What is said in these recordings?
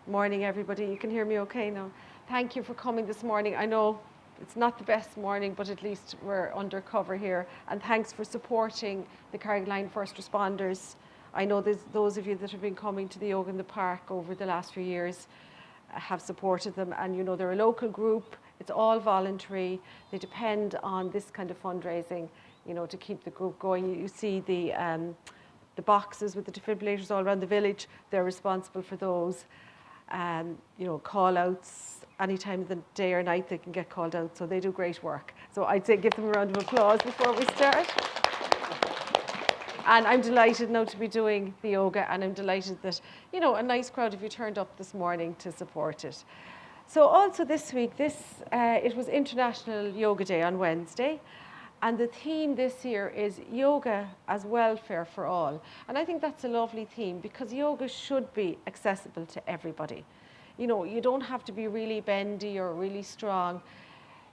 Morning, everybody. You can hear me okay now. Thank you for coming this morning. I know it's not the best morning, but at least we're under cover here. And thanks for supporting the Carrigaline First Responders. I know there's those of you that have been coming to the yoga in the park over the last few years have supported them. And you know, they're a local group. It's all voluntary. They depend on this kind of fundraising, you know, to keep the group going. You see the boxes with the defibrillators all around the village. They're responsible for those. You know, call outs any time of the day or night they can get called out, so they do great work. So I'd say give them a round of applause before we start. And I'm delighted now to be doing the yoga, and I'm delighted that, you know, a nice crowd of you turned up this morning to support it. So also this week, it was International Yoga Day on Wednesday. And the theme this year is yoga as welfare for all. And I think that's a lovely theme because yoga should be accessible to everybody. You know, you don't have to be really bendy or really strong.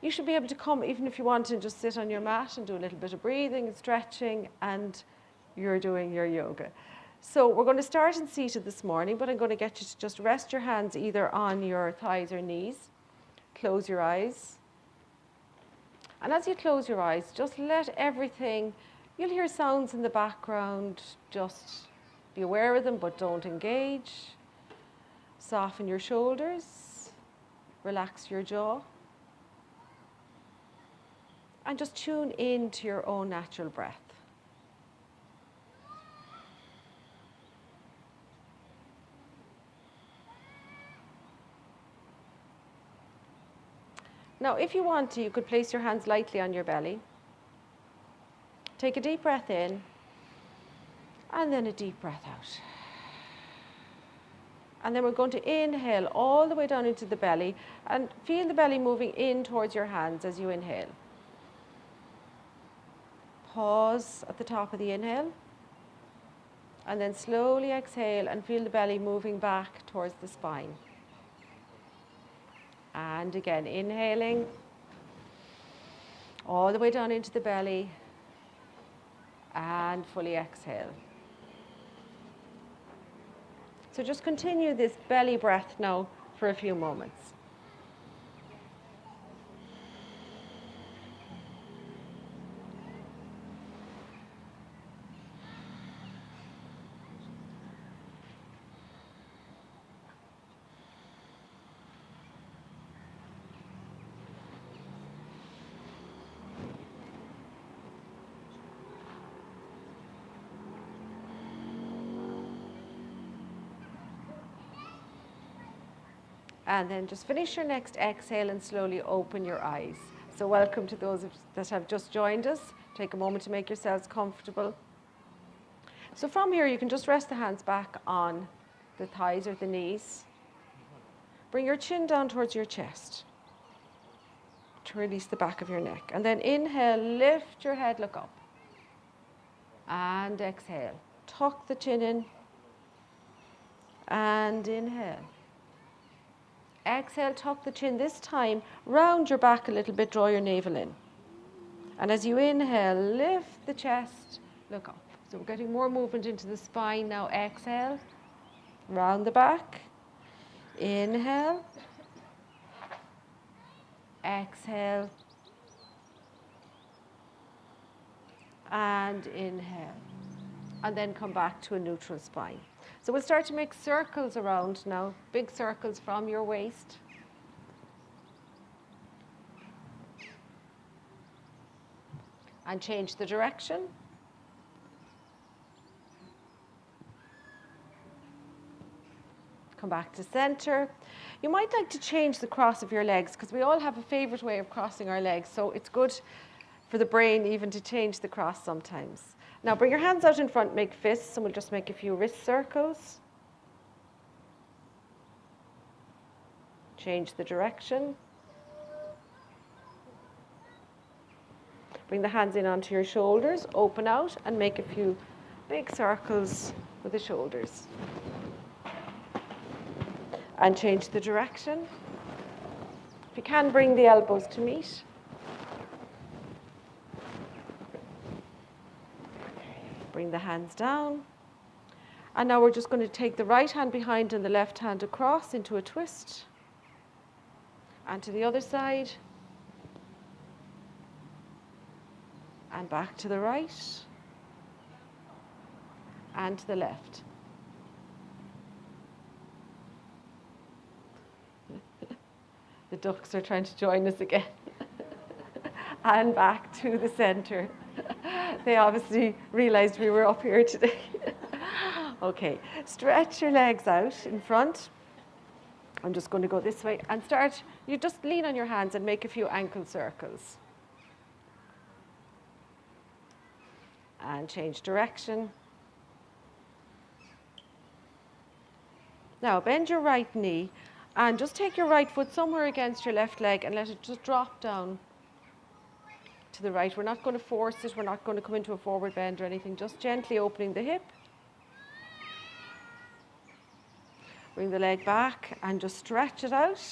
You should be able to come, even if you want to, just sit on your mat and do a little bit of breathing and stretching, and you're doing your yoga. So we're going to start in seated this morning, but I'm going to get you to just rest your hands either on your thighs or knees. Close your eyes. And as you close your eyes, just let everything, you'll hear sounds in the background, just be aware of them, but don't engage. Soften your shoulders, relax your jaw, and just tune in to your own natural breath. Now, if you want to, you could place your hands lightly on your belly. Take a deep breath in, and then a deep breath out. And then we're going to inhale all the way down into the belly, and feel the belly moving in towards your hands as you inhale. Pause at the top of the inhale, and then slowly exhale and feel the belly moving back towards the spine. And again, inhaling all the way down into the belly and fully exhale. So just continue this belly breath now for a few moments. And then just finish your next exhale and slowly open your eyes. So welcome to those that have just joined us. Take a moment to make yourselves comfortable. So from here, you can just rest the hands back on the thighs or the knees. Bring your chin down towards your chest to release the back of your neck. And then inhale, lift your head, look up. And exhale. Tuck the chin in. And inhale. Exhale, tuck the chin. This time, round your back a little bit, draw your navel in. And as you inhale, lift the chest, look up. So we're getting more movement into the spine now. Exhale, round the back. Inhale. Exhale. And inhale. And then come back to a neutral spine. So we'll start to make circles around now, big circles from your waist. And change the direction. Come back to center. You might like to change the cross of your legs because we all have a favorite way of crossing our legs. So it's good for the brain even to change the cross sometimes. Now bring your hands out in front, make fists, and we'll just make a few wrist circles. Change the direction. Bring the hands in onto your shoulders, open out, and make a few big circles with the shoulders. And change the direction. If you can, bring the elbows to meet. Bring the hands down. And now we're just going to take the right hand behind and the left hand across into a twist. And to the other side. And back to the right. And to the left. The ducks are trying to join us again. And back to the center. They obviously realized we were up here today. Okay, stretch your legs out in front. I'm just going to go this way and start. You just lean on your hands and make a few ankle circles. And change direction. Now bend your right knee and just take your right foot somewhere against your left leg and let it just drop down to the right. We're not going to force it. We're not going to come into a forward bend or anything. Just gently opening the hip. Bring the leg back and just stretch it out.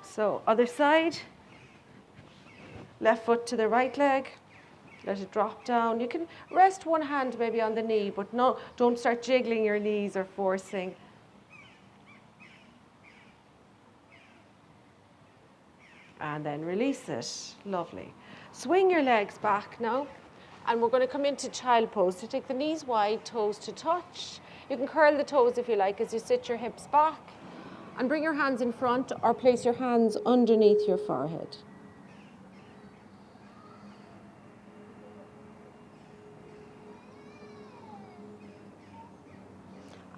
So other side. Left foot to the right leg. Let it drop down. You can rest one hand maybe on the knee, but no, don't start jiggling your knees or forcing. And then release it. Lovely. Swing your legs back now. And we're going to come into child pose. So take the knees wide, toes to touch. You can curl the toes if you like as you sit your hips back. And bring your hands in front or place your hands underneath your forehead.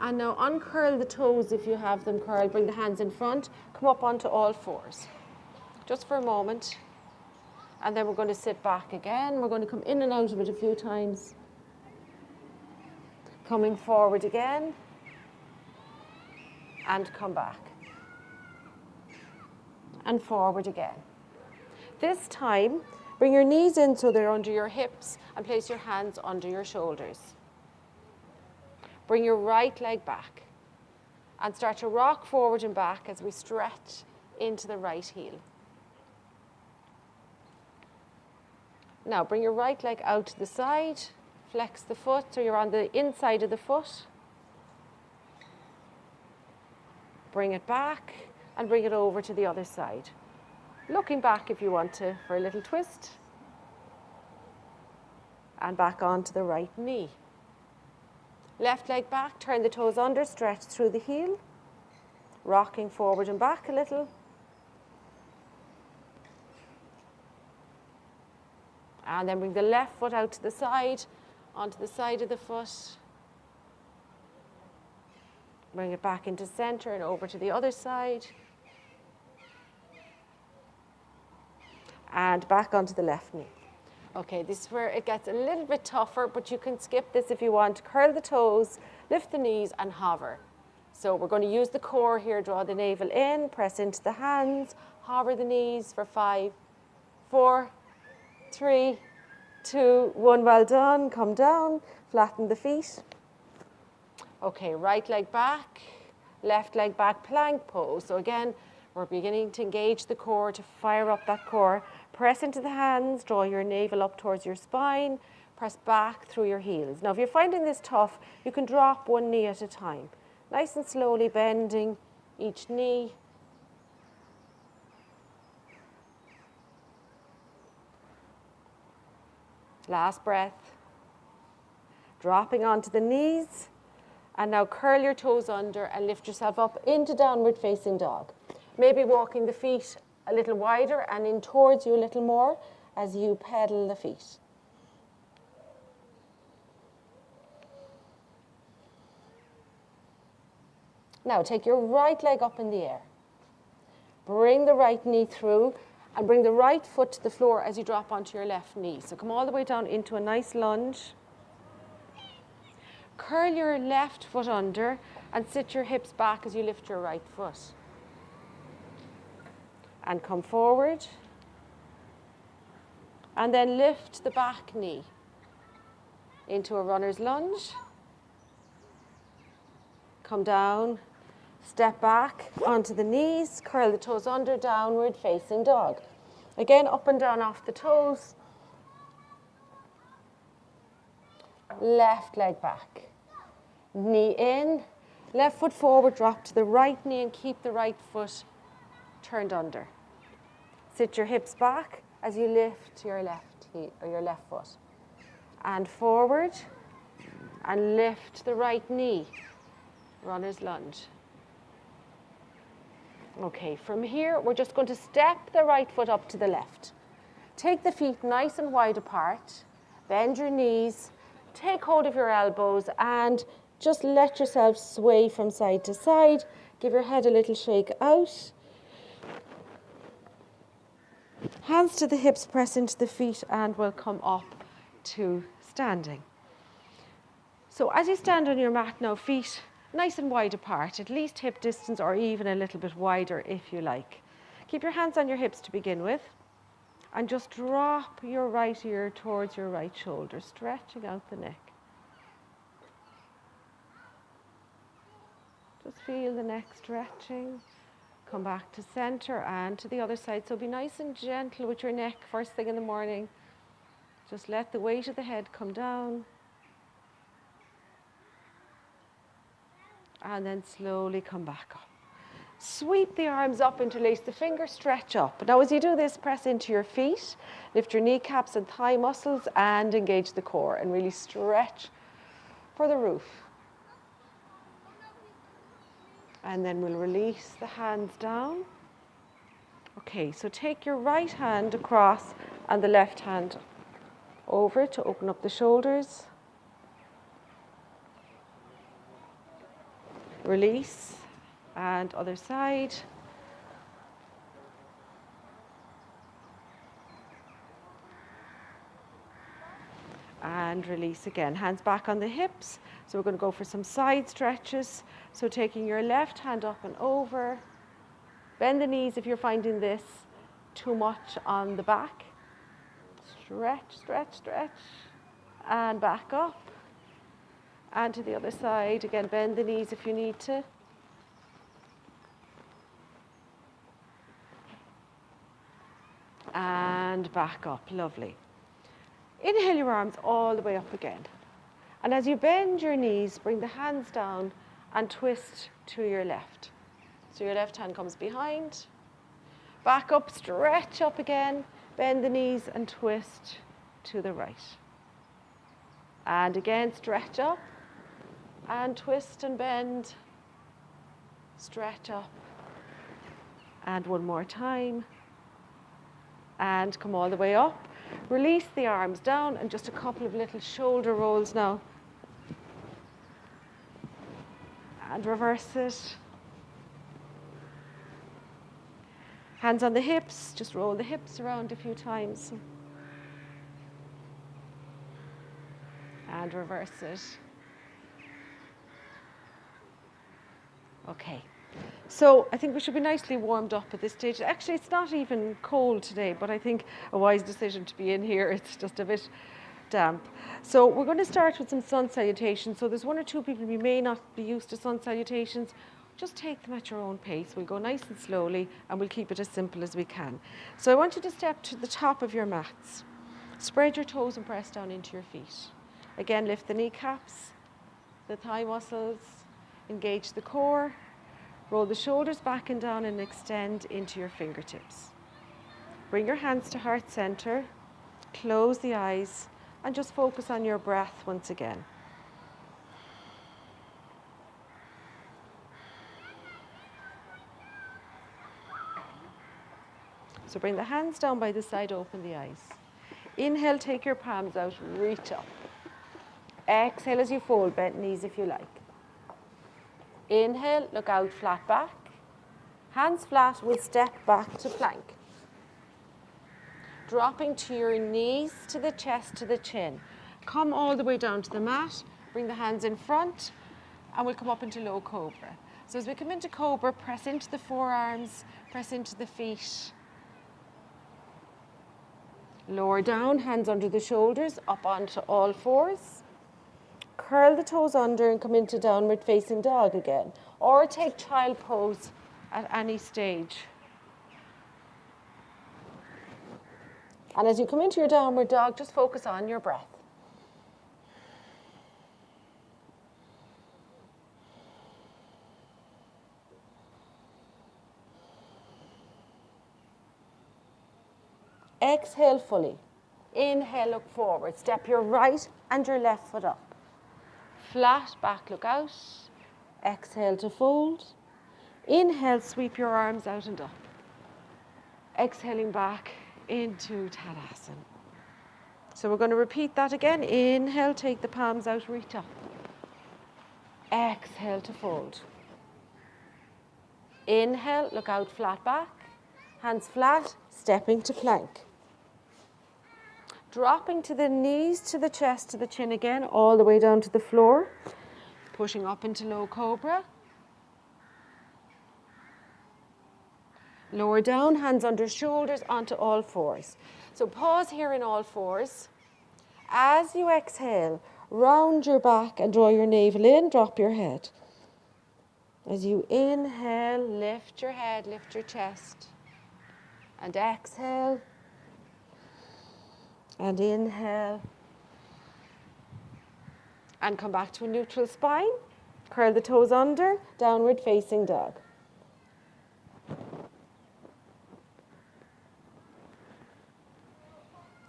And now uncurl the toes if you have them curled. Bring the hands in front. Come up onto all fours. Just for a moment. And then we're going to sit back again. We're going to come in and out of it a few times. Coming forward again. And come back. And forward again. This time, bring your knees in so they're under your hips and place your hands under your shoulders. Bring your right leg back and start to rock forward and back as we stretch into the right heel. Now bring your right leg out to the side, flex the foot so you're on the inside of the foot. Bring it back and bring it over to the other side. Looking back if you want to for a little twist. And back onto the right knee. Left leg back, turn the toes under, stretch through the heel. Rocking forward and back a little. And then bring the left foot out to the side, onto the side of the foot. Bring it back into center and over to the other side. And back onto the left knee. Okay, this is where it gets a little bit tougher, but you can skip this if you want. Curl the toes, lift the knees, and hover. So we're going to use the core here, draw the navel in, press into the hands, hover the knees for 5, 4, 3, 2, 1. Well done. Come down, flatten the feet. Okay, right leg back, left leg back, plank pose. So again, we're beginning to engage the core, to fire up that core. Press into the hands, draw your navel up towards your spine, press back through your heels. Now, if you're finding this tough, you can drop one knee at a time. Nice and slowly bending each knee. Last breath. Dropping onto the knees. And now curl your toes under and lift yourself up into downward facing dog. Maybe walking the feet a little wider and in towards you a little more as you pedal the feet. Now take your right leg up in the air. Bring the right knee through and bring the right foot to the floor as you drop onto your left knee. So come all the way down into a nice lunge. Curl your left foot under and sit your hips back as you lift your right foot. And come forward. And then lift the back knee into a runner's lunge. Come down, step back onto the knees, curl the toes under, downward facing dog. Again, up and down off the toes. Left leg back. Knee in, left foot forward, drop to the right knee and keep the right foot turned under. Sit your hips back as you lift your left heel or your left foot. And forward and lift the right knee. Runner's lunge. Okay, from here we're just going to step the right foot up to the left. Take the feet nice and wide apart. Bend your knees. Take hold of your elbows and just let yourself sway from side to side. Give your head a little shake out. Hands to the hips, press into the feet, and we'll come up to standing. So as you stand on your mat now, feet nice and wide apart, at least hip distance or even a little bit wider if you like. Keep your hands on your hips to begin with, and just drop your right ear towards your right shoulder, stretching out the neck. Just feel the neck stretching. Come back to center and to the other side. So be nice and gentle with your neck first thing in the morning. Just let the weight of the head come down. And then slowly come back up. Sweep the arms up, interlace the fingers, stretch up. Now as you do this, press into your feet, lift your kneecaps and thigh muscles and engage the core and really stretch for the roof. And then we'll release the hands down. Okay, so take your right hand across and the left hand over to open up the shoulders. Release, and other side. And release again. Hands back on the hips. So we're going to go for some side stretches. So taking your left hand up and over. Bend the knees if you're finding this too much on the back. Stretch, stretch, stretch. And back up. And to the other side. Again, bend the knees if you need to. And back up. Lovely. Inhale your arms all the way up again. And as you bend your knees, bring the hands down and twist to your left. So your left hand comes behind. Back up, stretch up again. Bend the knees and twist to the right. And again, stretch up. And twist and bend. Stretch up. And one more time. And come all the way up. Release the arms down and just a couple of little shoulder rolls now. And reverse it. Hands on the hips, just roll the hips around a few times. And reverse it. Okay. So I think we should be nicely warmed up at this stage. Actually, it's not even cold today, but I think a wise decision to be in here. It's just a bit damp. So we're going to start with some sun salutations. So there's one or two people who may not be used to sun salutations. Just take them at your own pace. We'll go nice and slowly, and we'll keep it as simple as we can. So I want you to step to the top of your mats. Spread your toes and press down into your feet. Again, lift the kneecaps, the thigh muscles, engage the core. Roll the shoulders back and down and extend into your fingertips. Bring your hands to heart center, close the eyes, and just focus on your breath once again. So bring the hands down by the side, open the eyes. Inhale, take your palms out, reach up. Exhale as you fold, bent knees if you like. Inhale, look out, flat back. Hands flat, we'll step back to plank. Dropping to your knees, to the chest, to the chin. Come all the way down to the mat. Bring the hands in front, and we'll come up into low cobra. So as we come into cobra, press into the forearms, press into the feet. Lower down, hands under the shoulders, up onto all fours. Curl the toes under and come into downward facing dog again. Or take child pose at any stage. And as you come into your downward dog, just focus on your breath. Exhale fully. Inhale, look forward. Step your right and your left foot up. Flat back, look out. Exhale to fold. Inhale, sweep your arms out and up. Exhaling back into Tadasana. So we're going to repeat that again. Inhale, take the palms out, reach up. Exhale to fold. Inhale, look out, flat back. Hands flat, stepping to plank. Dropping to the knees, to the chest, to the chin again, all the way down to the floor. Pushing up into low cobra. Lower down, hands under shoulders, onto all fours. So pause here in all fours. As you exhale, round your back and draw your navel in, drop your head. As you inhale, lift your head, lift your chest. And exhale. And inhale. And come back to a neutral spine. Curl the toes under, downward facing dog.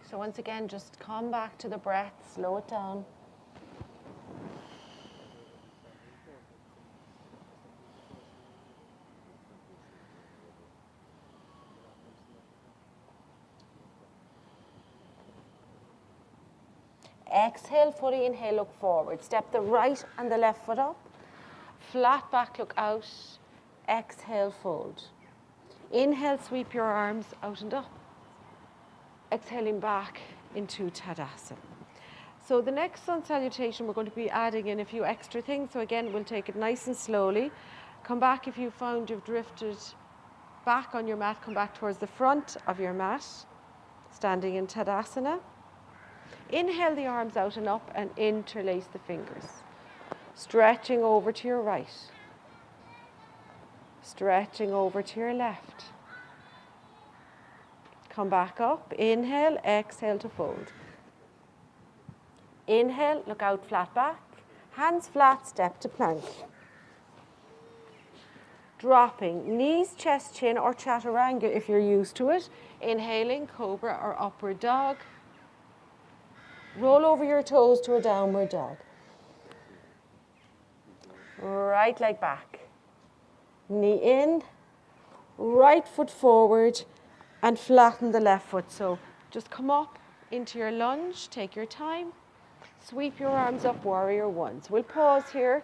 So once again, just come back to the breath, slow it down. Exhale, fully inhale, look forward. Step the right and the left foot up. Flat back, look out. Exhale, fold. Inhale, sweep your arms out and up. Exhaling back into Tadasana. So the next sun salutation, we're going to be adding in a few extra things. So again, we'll take it nice and slowly. Come back if you found you've drifted back on your mat. Come back towards the front of your mat, standing in Tadasana. Inhale the arms out and up and interlace the fingers. Stretching over to your right. Stretching over to your left. Come back up. Inhale, exhale to fold. Inhale, look out, flat back. Hands flat, step to plank. Dropping, knees, chest, chin, or chaturanga if you're used to it. Inhaling, cobra or upward dog. Roll over your toes to a downward dog. Right leg back. Knee in, right foot forward, and flatten the left foot. So just come up into your lunge, take your time. Sweep your arms up, warrior one. So we'll pause here.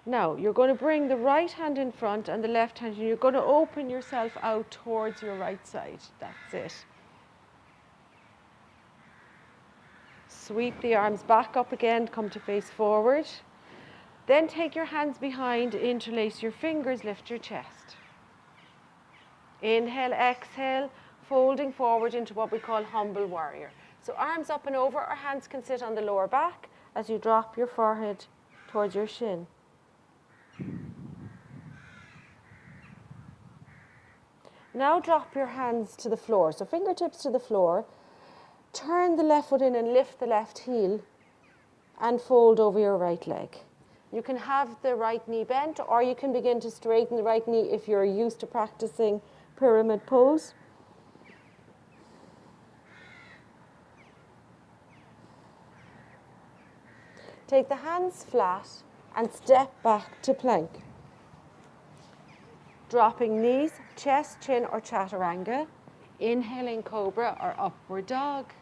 Now, you're going to bring the right hand in front and the left hand, and you're going to open yourself out towards your right side. That's it. Sweep the arms back up again, come to face forward. Then take your hands behind, interlace your fingers, lift your chest. Inhale, exhale, folding forward into what we call humble warrior. So arms up and over, or hands can sit on the lower back as you drop your forehead towards your shin. Now drop your hands to the floor, so fingertips to the floor. Turn the left foot in and lift the left heel and fold over your right leg. You can have the right knee bent, or you can begin to straighten the right knee if you're used to practicing pyramid pose. Take the hands flat and step back to plank. Dropping knees, chest, chin, or chaturanga. Inhaling cobra or upward dog.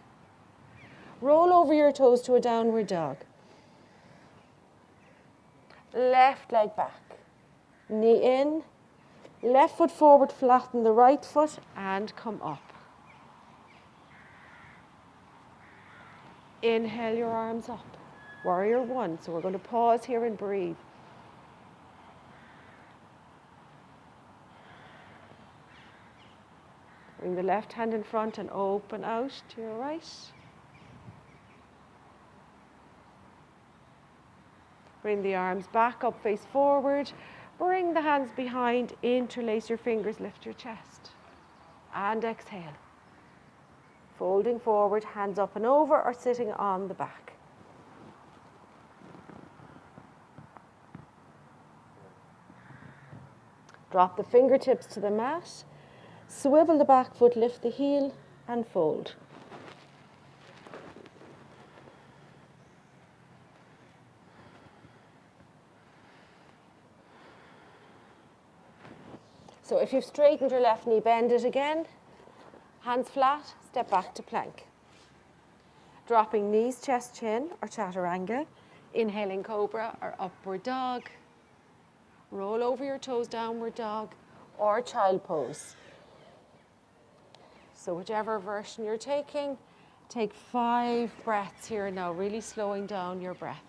Roll over your toes to a downward dog. Left leg back. Knee in. Left foot forward, flatten the right foot and come up. Inhale your arms up. Warrior one. So we're going to pause here and breathe. Bring the left hand in front and open out to your right. Bring the arms back up, face forward. Bring the hands behind, interlace your fingers, lift your chest. And exhale. Folding forward, hands up and over or sitting on the back. Drop the fingertips to the mat, swivel the back foot, lift the heel and fold. So if you've straightened your left knee, bend it again. Hands flat, step back to plank. Dropping knees, chest, chin, or chaturanga. Inhaling cobra or upward dog. Roll over your toes, downward dog, or child pose. So whichever version you're taking, take 5 breaths here now, really slowing down your breath.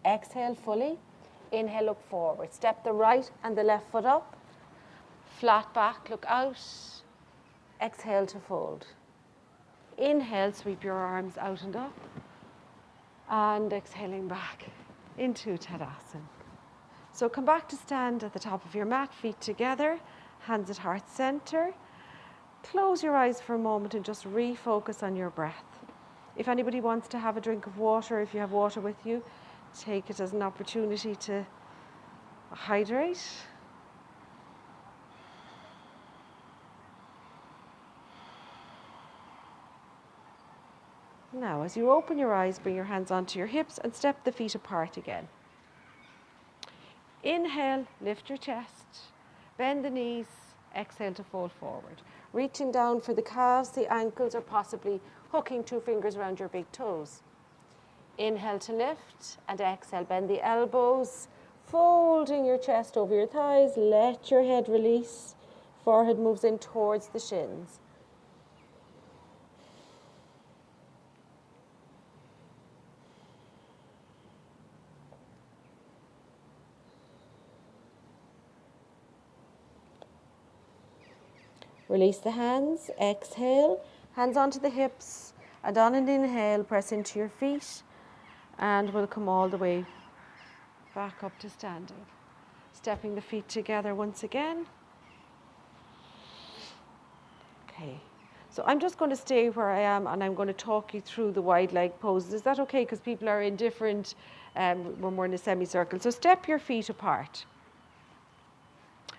Exhale fully. Inhale, look forward. Step the right and the left foot up. Flat back, look out. Exhale to fold. Inhale, sweep your arms out and up. And exhaling back into Tadasana. So come back to stand at the top of your mat, feet together, hands at heart center. Close your eyes for a moment and just refocus on your breath. If anybody wants to have a drink of water, if you have water with you, take it as an opportunity to hydrate. Now, as you open your eyes, bring your hands onto your hips and step the feet apart again. Inhale, lift your chest, bend the knees, exhale to fold forward. Reaching down for the calves, the ankles, or possibly hooking 2 fingers around your big toes. Inhale to lift and exhale, bend the elbows, folding your chest over your thighs, let your head release, forehead moves in towards the shins. Release the hands, exhale, hands onto the hips, and on an inhale, press into your feet, and we'll come all the way back up to standing. Stepping the feet together once again. Okay, so I'm just going to stay where I am and I'm going to talk you through the wide leg poses. Is that okay? Because people are in different, when we're in a semicircle. So step your feet apart.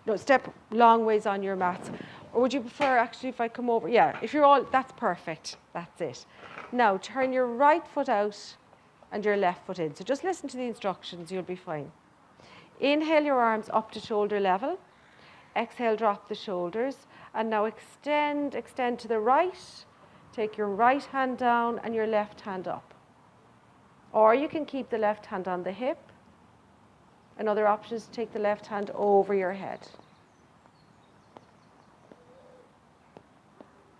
No, step long ways on your mats. Or would you prefer actually if I come over? Yeah, if you're all, that's perfect. That's it. Now turn your right foot out and your left foot in. So just listen to the instructions, you'll be fine. Inhale your arms up to shoulder level. Exhale, drop the shoulders. And now extend to the right. Take your right hand down and your left hand up. Or you can keep the left hand on the hip. Another option is to take the left hand over your head.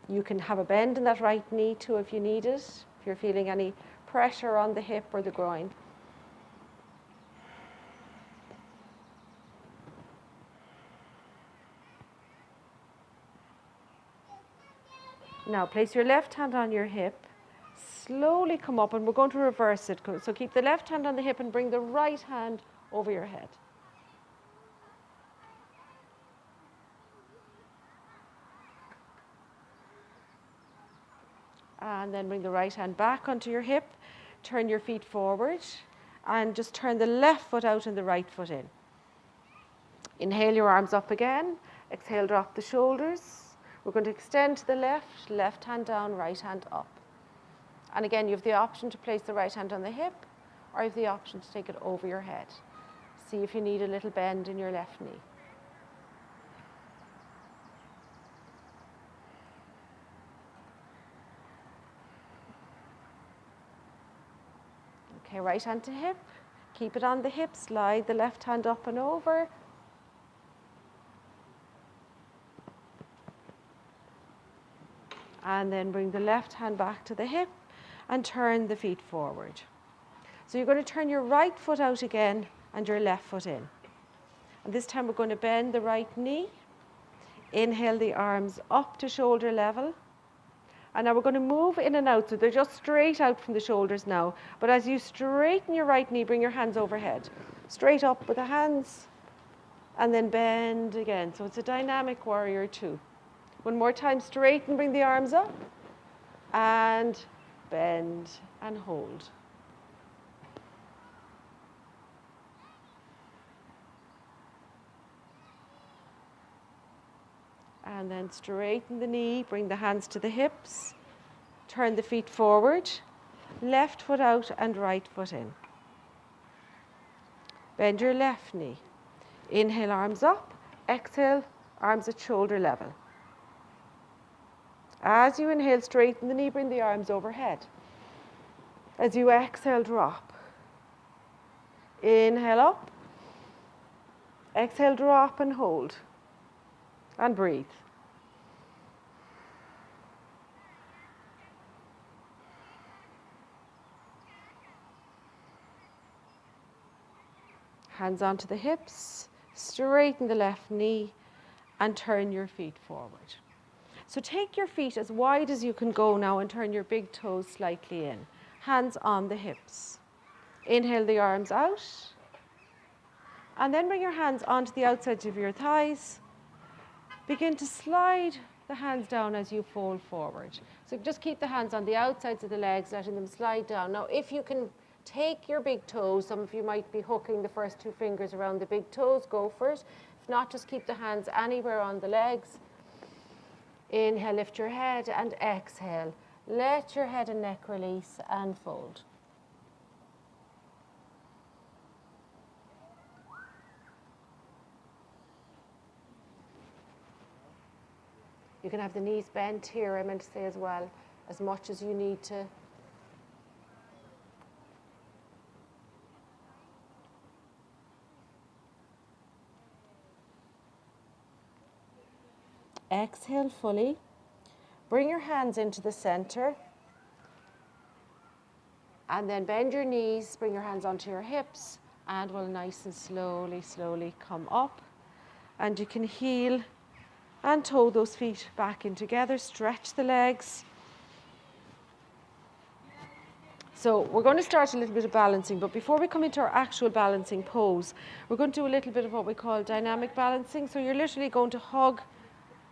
You can have a bend in that right knee too if you need it, if you're feeling any pressure on the hip or the groin. Now place your left hand on your hip, slowly come up, and we're going to reverse it. So keep the left hand on the hip and bring the right hand over your head. And then bring the right hand back onto your hip, turn your feet forward, and just turn the left foot out and the right foot in. Inhale your arms up again, exhale, drop the shoulders. We're going to extend to the left, left hand down, right hand up. And again, you have the option to place the right hand on the hip, or you have the option to take it over your head. See if you need a little bend in your left knee. Okay, right hand to hip, keep it on the hip, slide the left hand up and over. And then bring the left hand back to the hip and turn the feet forward. So you're going to turn your right foot out again and your left foot in. And this time we're going to bend the right knee. Inhale the arms up to shoulder level. And now we're going to move in and out, so they're just straight out from the shoulders now. But as you straighten your right knee, bring your hands overhead. Straight up with the hands, and then bend again. So it's a dynamic warrior 2. One more time, straighten, bring the arms up, and bend and hold. And then straighten the knee, bring the hands to the hips, turn the feet forward, left foot out and right foot in. Bend your left knee. Inhale, arms up. Exhale, arms at shoulder level. As you inhale, straighten the knee, bring the arms overhead. As you exhale, drop. Inhale up. Exhale, drop and hold. And breathe. Hands onto the hips, straighten the left knee and turn your feet forward. So take your feet as wide as you can go now and turn your big toes slightly in. Hands on the hips. Inhale the arms out. And then bring your hands onto the outsides of your thighs. Begin to slide the hands down as you fold forward. So just keep the hands on the outsides of the legs, letting them slide down. Now, if you can take your big toes, some of you might be hooking the first 2 fingers around the big toes, go for it. If not, just keep the hands anywhere on the legs. Inhale, lift your head, and exhale. Let your head and neck release and fold. You can have the knees bent here, I meant to say as well, as much as you need to. Exhale fully. Bring your hands into the center. And then bend your knees, bring your hands onto your hips, and we'll nice and slowly come up. And you can heel and toe those feet back in together, stretch the legs. So we're going to start a little bit of balancing, but before we come into our actual balancing pose, we're going to do a little bit of what we call dynamic balancing. So you're literally going to hug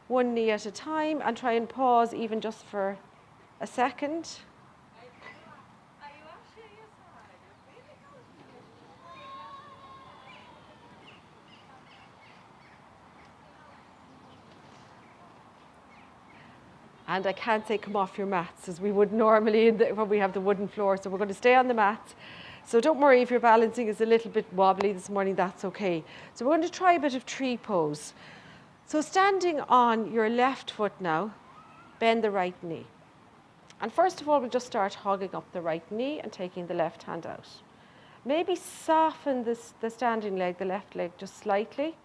one knee at a time and try and pause even just for a second. And I can't say come off your mats as we would normally when we have the wooden floor. So we're going to stay on the mats. So don't worry if your balancing is a little bit wobbly this morning, that's okay. So we're going to try a bit of tree pose. So standing on your left foot now, bend the right knee. And first of all, we'll just start hugging up the right knee and taking the left hand out. Maybe soften the standing leg, the left leg, just slightly.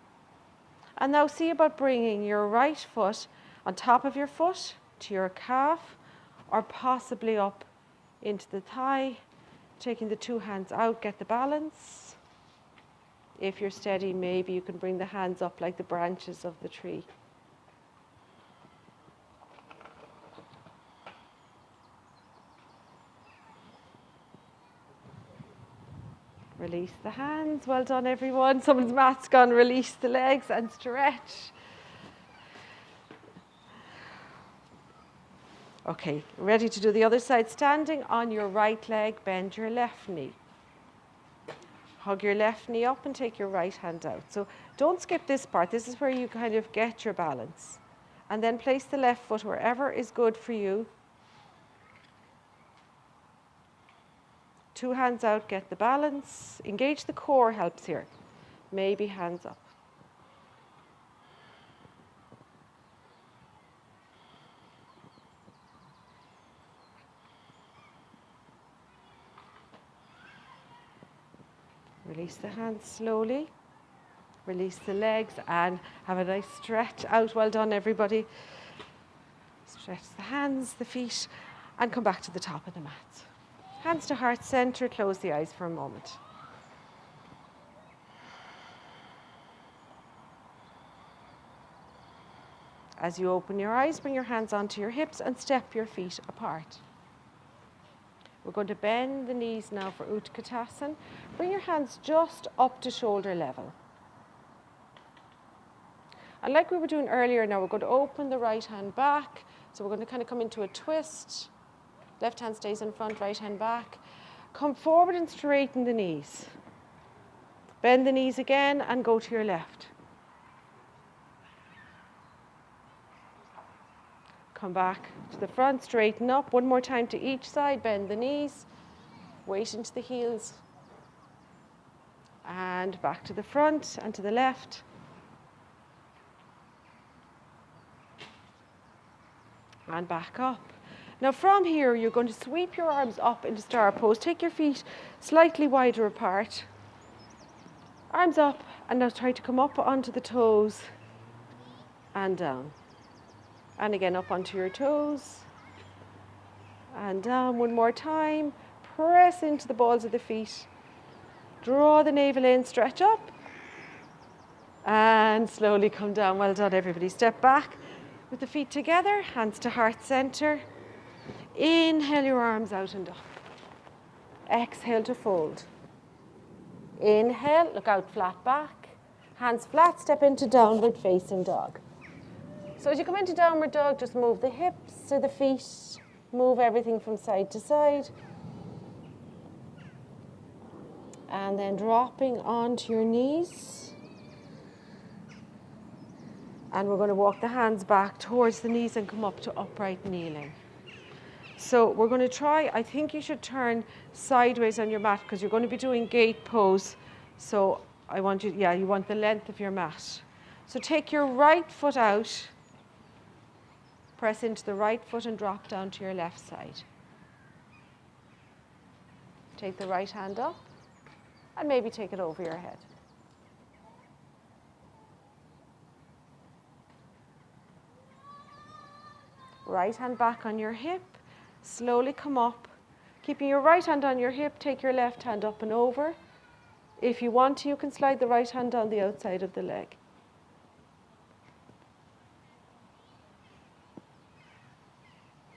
And now see about bringing your right foot on top of your foot to your calf, or possibly up into the thigh, taking the 2 hands out, get the balance. If you're steady, maybe you can bring the hands up like the branches of the tree. Release the hands. Well done, everyone. Someone's mat's gone. Release the legs and stretch. Okay, ready to do the other side. Standing on your right leg, bend your left knee. Hug your left knee up and take your right hand out. So don't skip this part. This is where you kind of get your balance. And then place the left foot wherever is good for you. 2 hands out, get the balance. Engage the core helps here. Maybe hands up. Release the hands slowly. Release the legs and have a nice stretch out. Well done, everybody. Stretch the hands, the feet, and come back to the top of the mat. Hands to heart center, close the eyes for a moment. As you open your eyes, bring your hands onto your hips and step your feet apart. We're going to bend the knees now for Utkatasana. Bring your hands just up to shoulder level. And like we were doing earlier, now we're going to open the right hand back. So we're going to kind of come into a twist. Left hand stays in front, right hand back. Come forward and straighten the knees. Bend the knees again and go to your left. Come back to the front, straighten up. One more time to each side, bend the knees. Weight into the heels. And back to the front and to the left. And back up. Now from here, you're going to sweep your arms up into star pose. Take your feet slightly wider apart. Arms up, and now try to come up onto the toes and down. And again, up onto your toes and down. One more time. Press into the balls of the feet. Draw the navel in, stretch up. And slowly come down. Well done, everybody. Step back with the feet together, hands to heart center. Inhale your arms out and up. Exhale to fold. Inhale, look out, flat back. Hands flat, step into downward facing dog. So as you come into downward dog, just move the hips to the feet. Move everything from side to side. And then dropping onto your knees. And we're going to walk the hands back towards the knees and come up to upright kneeling. So we're going to try, I think you should turn sideways on your mat because you're going to be doing gate pose. So I want you, you want the length of your mat. So take your right foot out, press into the right foot and drop down to your left side. Take the right hand up and maybe take it over your head. Right hand back on your hip. Slowly come up. Keeping your right hand on your hip, take your left hand up and over. If you want to, you can slide the right hand down the outside of the leg.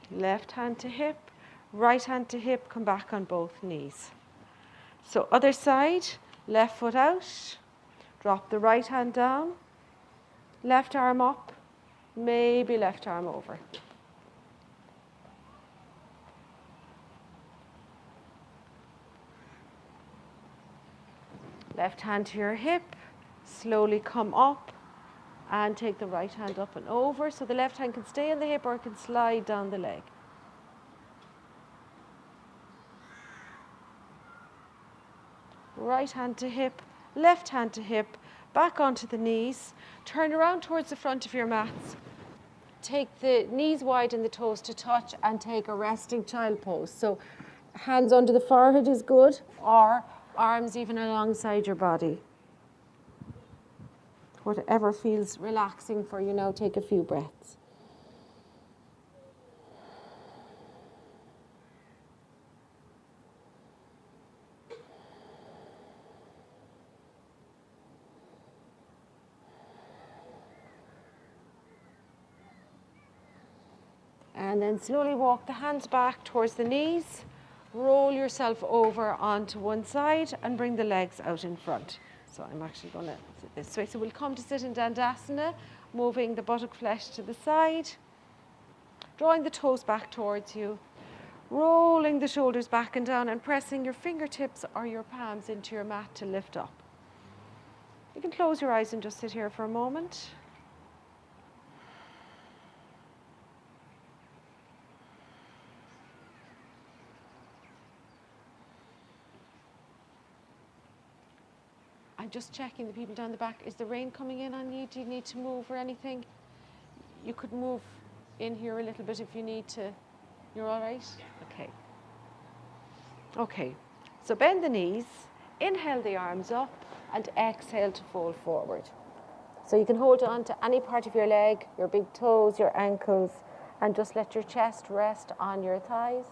Left hand to hip, right hand to hip, come back on both knees. So other side, left foot out, drop the right hand down, left arm up, maybe left arm over. Left hand to your hip, slowly come up and take the right hand up and over. So the left hand can stay on the hip or it can slide down the leg. Right hand to hip, left hand to hip, back onto the knees. Turn around towards the front of your mats. Take the knees wide and the toes to touch and take a resting child pose. So hands under the forehead is good, or arms even alongside your body. Whatever feels relaxing for you now, take a few breaths. And then slowly walk the hands back towards the knees. Roll yourself over onto one side and bring the legs out in front. So I'm actually going to sit this way. So we'll come to sit in Dandasana, moving the buttock flesh to the side, drawing the toes back towards you, rolling the shoulders back and down and pressing your fingertips or your palms into your mat to lift up. You can close your eyes and just sit here for a moment. I'm just checking the people down the back. Is the rain coming in on you? Do you need to move or anything? You could move in here a little bit if you need to. You're all right? Okay. Okay. So bend the knees, inhale the arms up, and exhale to fold forward. So you can hold on to any part of your leg, your big toes, your ankles, and just let your chest rest on your thighs.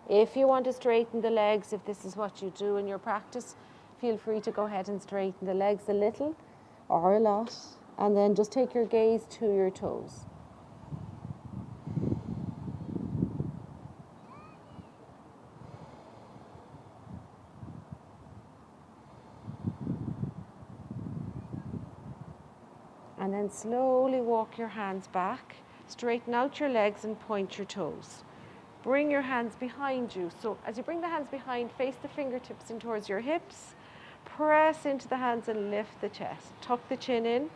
If you want to straighten the legs, if this is what you do in your practice, feel free to go ahead and straighten the legs a little or a lot. And then just take your gaze to your toes. And then slowly walk your hands back, straighten out your legs and point your toes. Bring your hands behind you. So as you bring the hands behind, face the fingertips in towards your hips. Press into the hands and lift the chest. Tuck the chin in.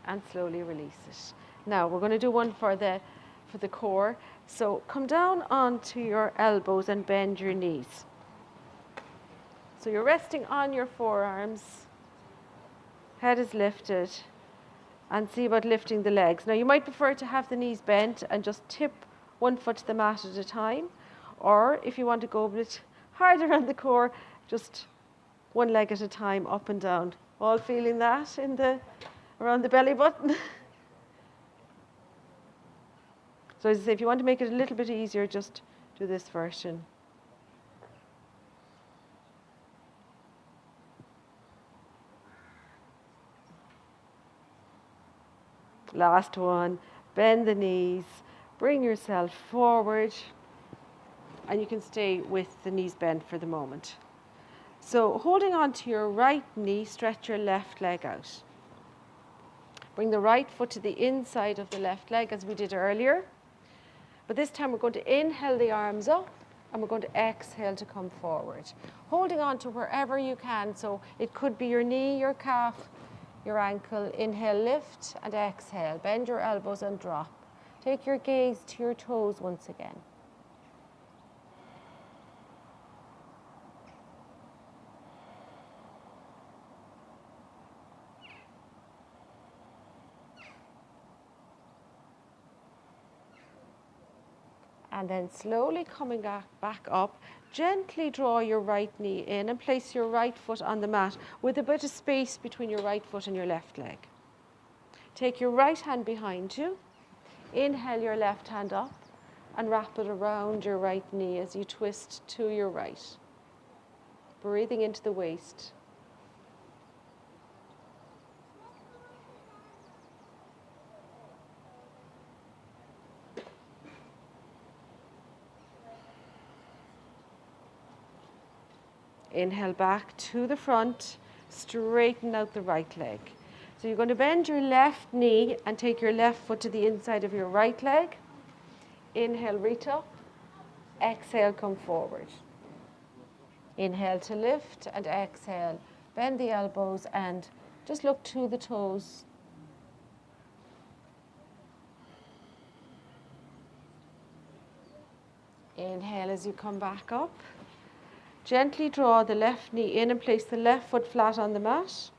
And slowly release it. Now we're going to do one for the core. So come down onto your elbows and bend your knees. So you're resting on your forearms. Head is lifted. And see about lifting the legs. Now you might prefer to have the knees bent and just tip one foot to the mat at a time. Or if you want to go a bit harder on the core, just one leg at a time, up and down. All feeling that around the belly button? So as I say, if you want to make it a little bit easier, just do this version. Last one, bend the knees, bring yourself forward, and you can stay with the knees bent for the moment. So holding on to your right knee, stretch your left leg out. Bring the right foot to the inside of the left leg as we did earlier. But this time we're going to inhale the arms up and we're going to exhale to come forward. Holding on to wherever you can, so it could be your knee, your calf, your ankle. Inhale, lift, and exhale. Bend your elbows and drop. Take your gaze to your toes once again. And then slowly coming back up, gently draw your right knee in and place your right foot on the mat with a bit of space between your right foot and your left leg. Take your right hand behind you. Inhale your left hand up and wrap it around your right knee as you twist to your right. Breathing into the waist. Inhale back to the front, straighten out the right leg. So you're going to bend your left knee and take your left foot to the inside of your right leg. Inhale, reach up. Exhale, come forward. Inhale to lift and exhale. Bend the elbows and just look to the toes. Inhale as you come back up. Gently draw the left knee in and place the left foot flat on the mat.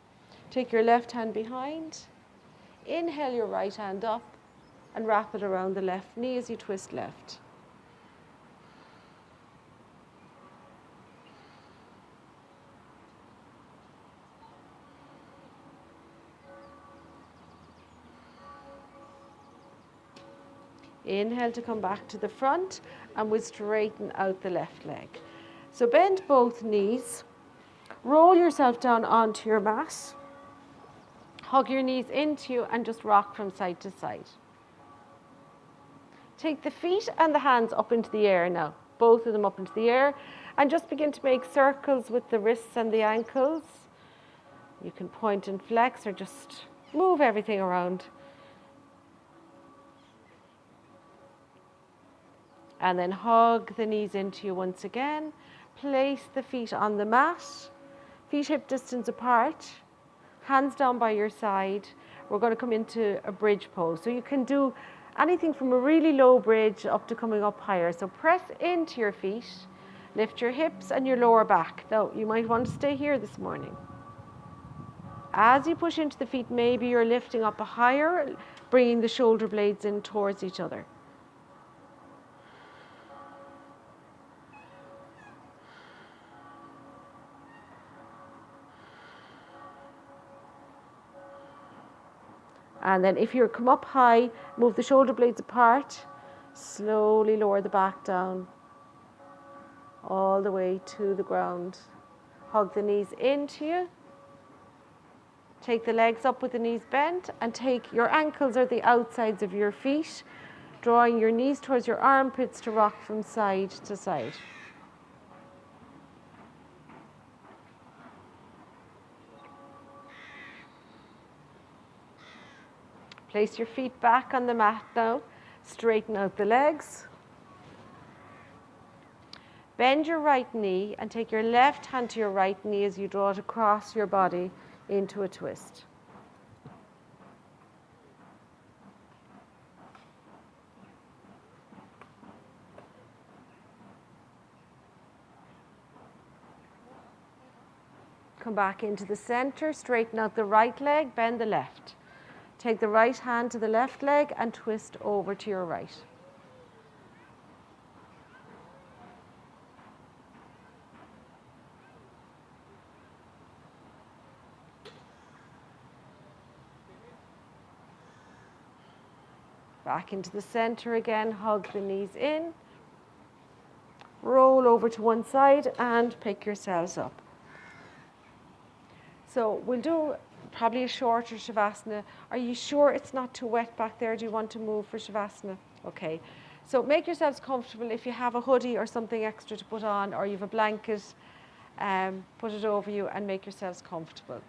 Take your left hand behind. Inhale your right hand up and wrap it around the left knee as you twist left. Inhale to come back to the front and we'll straighten out the left leg. So bend both knees, roll yourself down onto your mat, hug your knees into you and just rock from side to side. Take the feet and the hands up into the air now, both of them up into the air, and just begin to make circles with the wrists and the ankles. You can point and flex or just move everything around. And then hug the knees into you once again. Place the feet on the mat, feet hip distance apart, hands down by your side. We're going to come into a bridge pose. So you can do anything from a really low bridge up to coming up higher. So press into your feet, lift your hips and your lower back. Now, you might want to stay here this morning. As you push into the feet, maybe you're lifting up higher, bringing the shoulder blades in towards each other. And then if you come up high, move the shoulder blades apart, slowly lower the back down. all the way to the ground. Hug the knees into you. Take the legs up with the knees bent, and take your ankles or the outsides of your feet, drawing your knees towards your armpits to rock from side to side. Place your feet back on the mat now. Straighten out the legs. Bend your right knee and take your left hand to your right knee as you draw it across your body into a twist. Come back into the center, straighten out the right leg, bend the left. Take the right hand to the left leg and twist over to your right. Back into the center again, hug the knees in. Roll over to one side and pick yourselves up. So we'll do probably a shorter Shavasana. Are you sure it's not too wet back there? Do you want to move for Shavasana? Okay. So make yourselves comfortable. If you have a hoodie or something extra to put on, or you have a blanket, put it over you and make yourselves comfortable.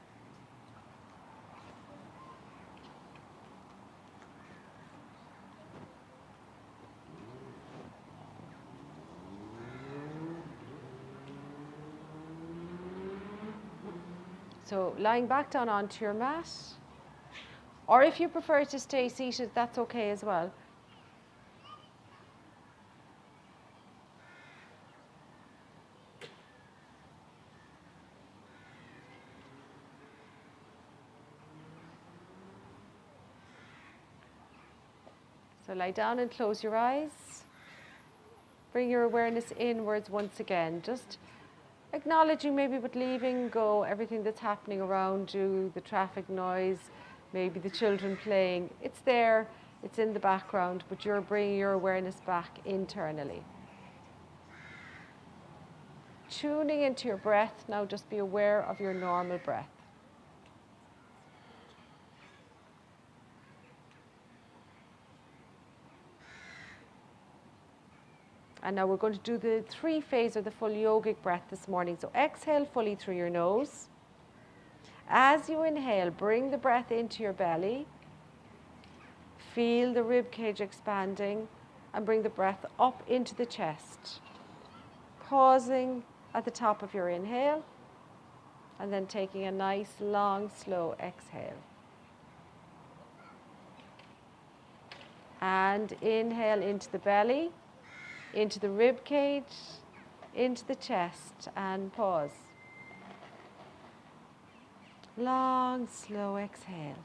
So lying back down onto your mat, or if you prefer to stay seated, that's okay as well. So lie down and close your eyes. Bring your awareness inwards once again, just acknowledging maybe but leaving go everything that's happening around you, the traffic noise, maybe the children playing. It's there, it's in the background, but you're bringing your awareness back internally. Tuning into your breath, now just be aware of your normal breath. And now we're going to do the 3-phase or the full yogic breath this morning. So exhale fully through your nose. As you inhale, bring the breath into your belly. Feel the rib cage expanding and bring the breath up into the chest. Pausing at the top of your inhale and then taking a nice, long, slow exhale. And inhale into the belly, into the rib cage, into the chest, and pause. Long, slow exhale.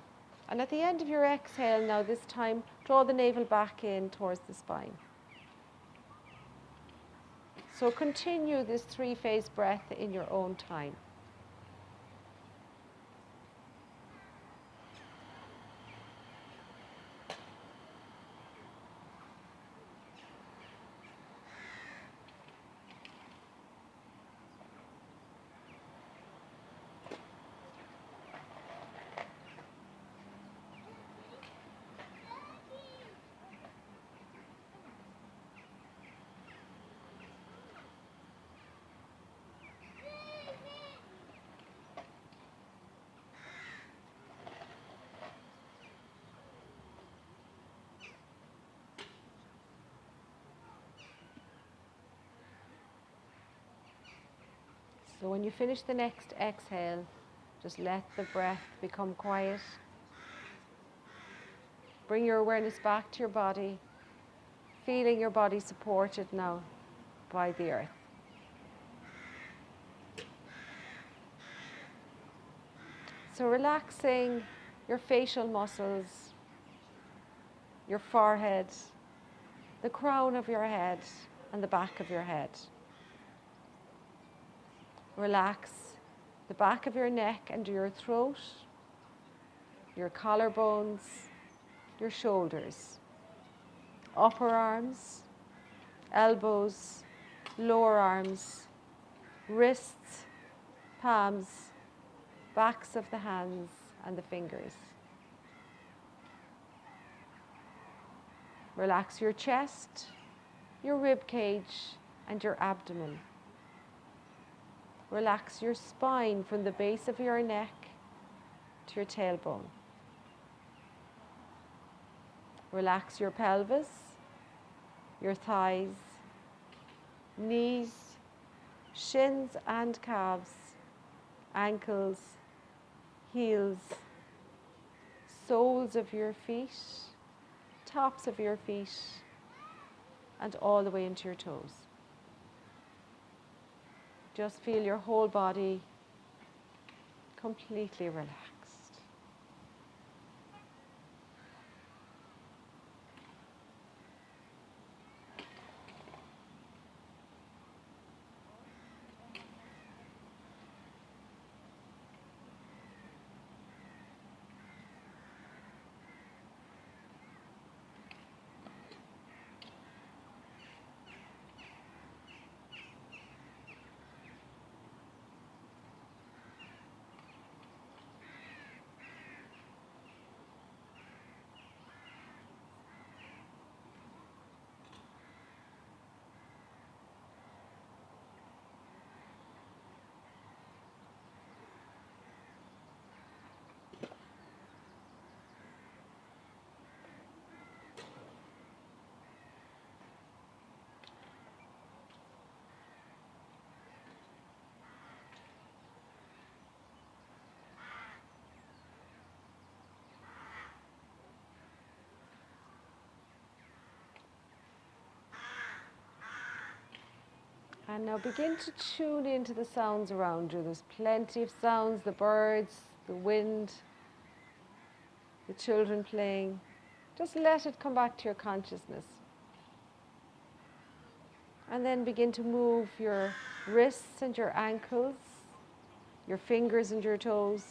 And at the end of your exhale, now this time, draw the navel back in towards the spine. So continue this 3-phase breath in your own time. So when you finish the next exhale, just let the breath become quiet. Bring your awareness back to your body, feeling your body supported now by the earth. So relaxing your facial muscles, your forehead, the crown of your head, and the back of your head. Relax the back of your neck and your throat, your collarbones, your shoulders, upper arms, elbows, lower arms, wrists, palms, backs of the hands and the fingers. Relax your chest, your rib cage and your abdomen. Relax your spine from the base of your neck to your tailbone. Relax your pelvis, your thighs, knees, shins and calves, ankles, heels, soles of your feet, tops of your feet, and all the way into your toes. Just feel your whole body completely relaxed. And now begin to tune into the sounds around you. There's plenty of sounds, the birds, the wind, the children playing. Just let it come back to your consciousness. And then begin to move your wrists and your ankles, your fingers and your toes.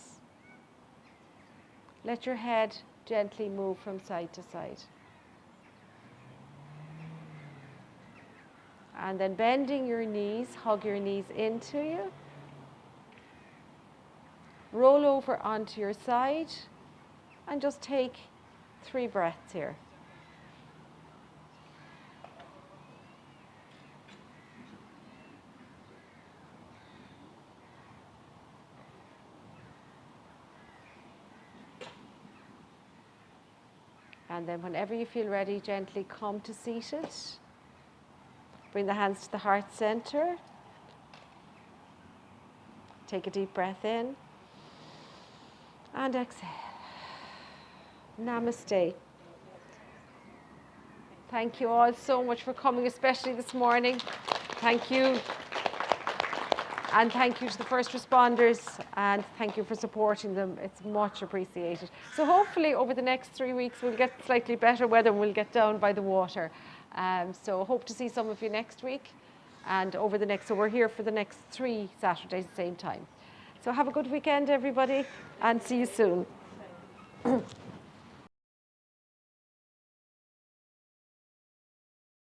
Let your head gently move from side to side. And then bending your knees, hug your knees into you. Roll over onto your side and just take 3 breaths here. And then whenever you feel ready, gently come to seated. Bring the hands to the heart center. Take a deep breath in. And exhale. Namaste. Thank you all so much for coming, especially this morning. Thank you. And thank you to the first responders, and thank you for supporting them. It's much appreciated. So hopefully over the next 3 weeks we'll get slightly better weather and we'll get down by the water. So hope to see some of you next week, and over the next, so we're here for the next 3 Saturdays at the same time. So have a good weekend, everybody, and see you soon.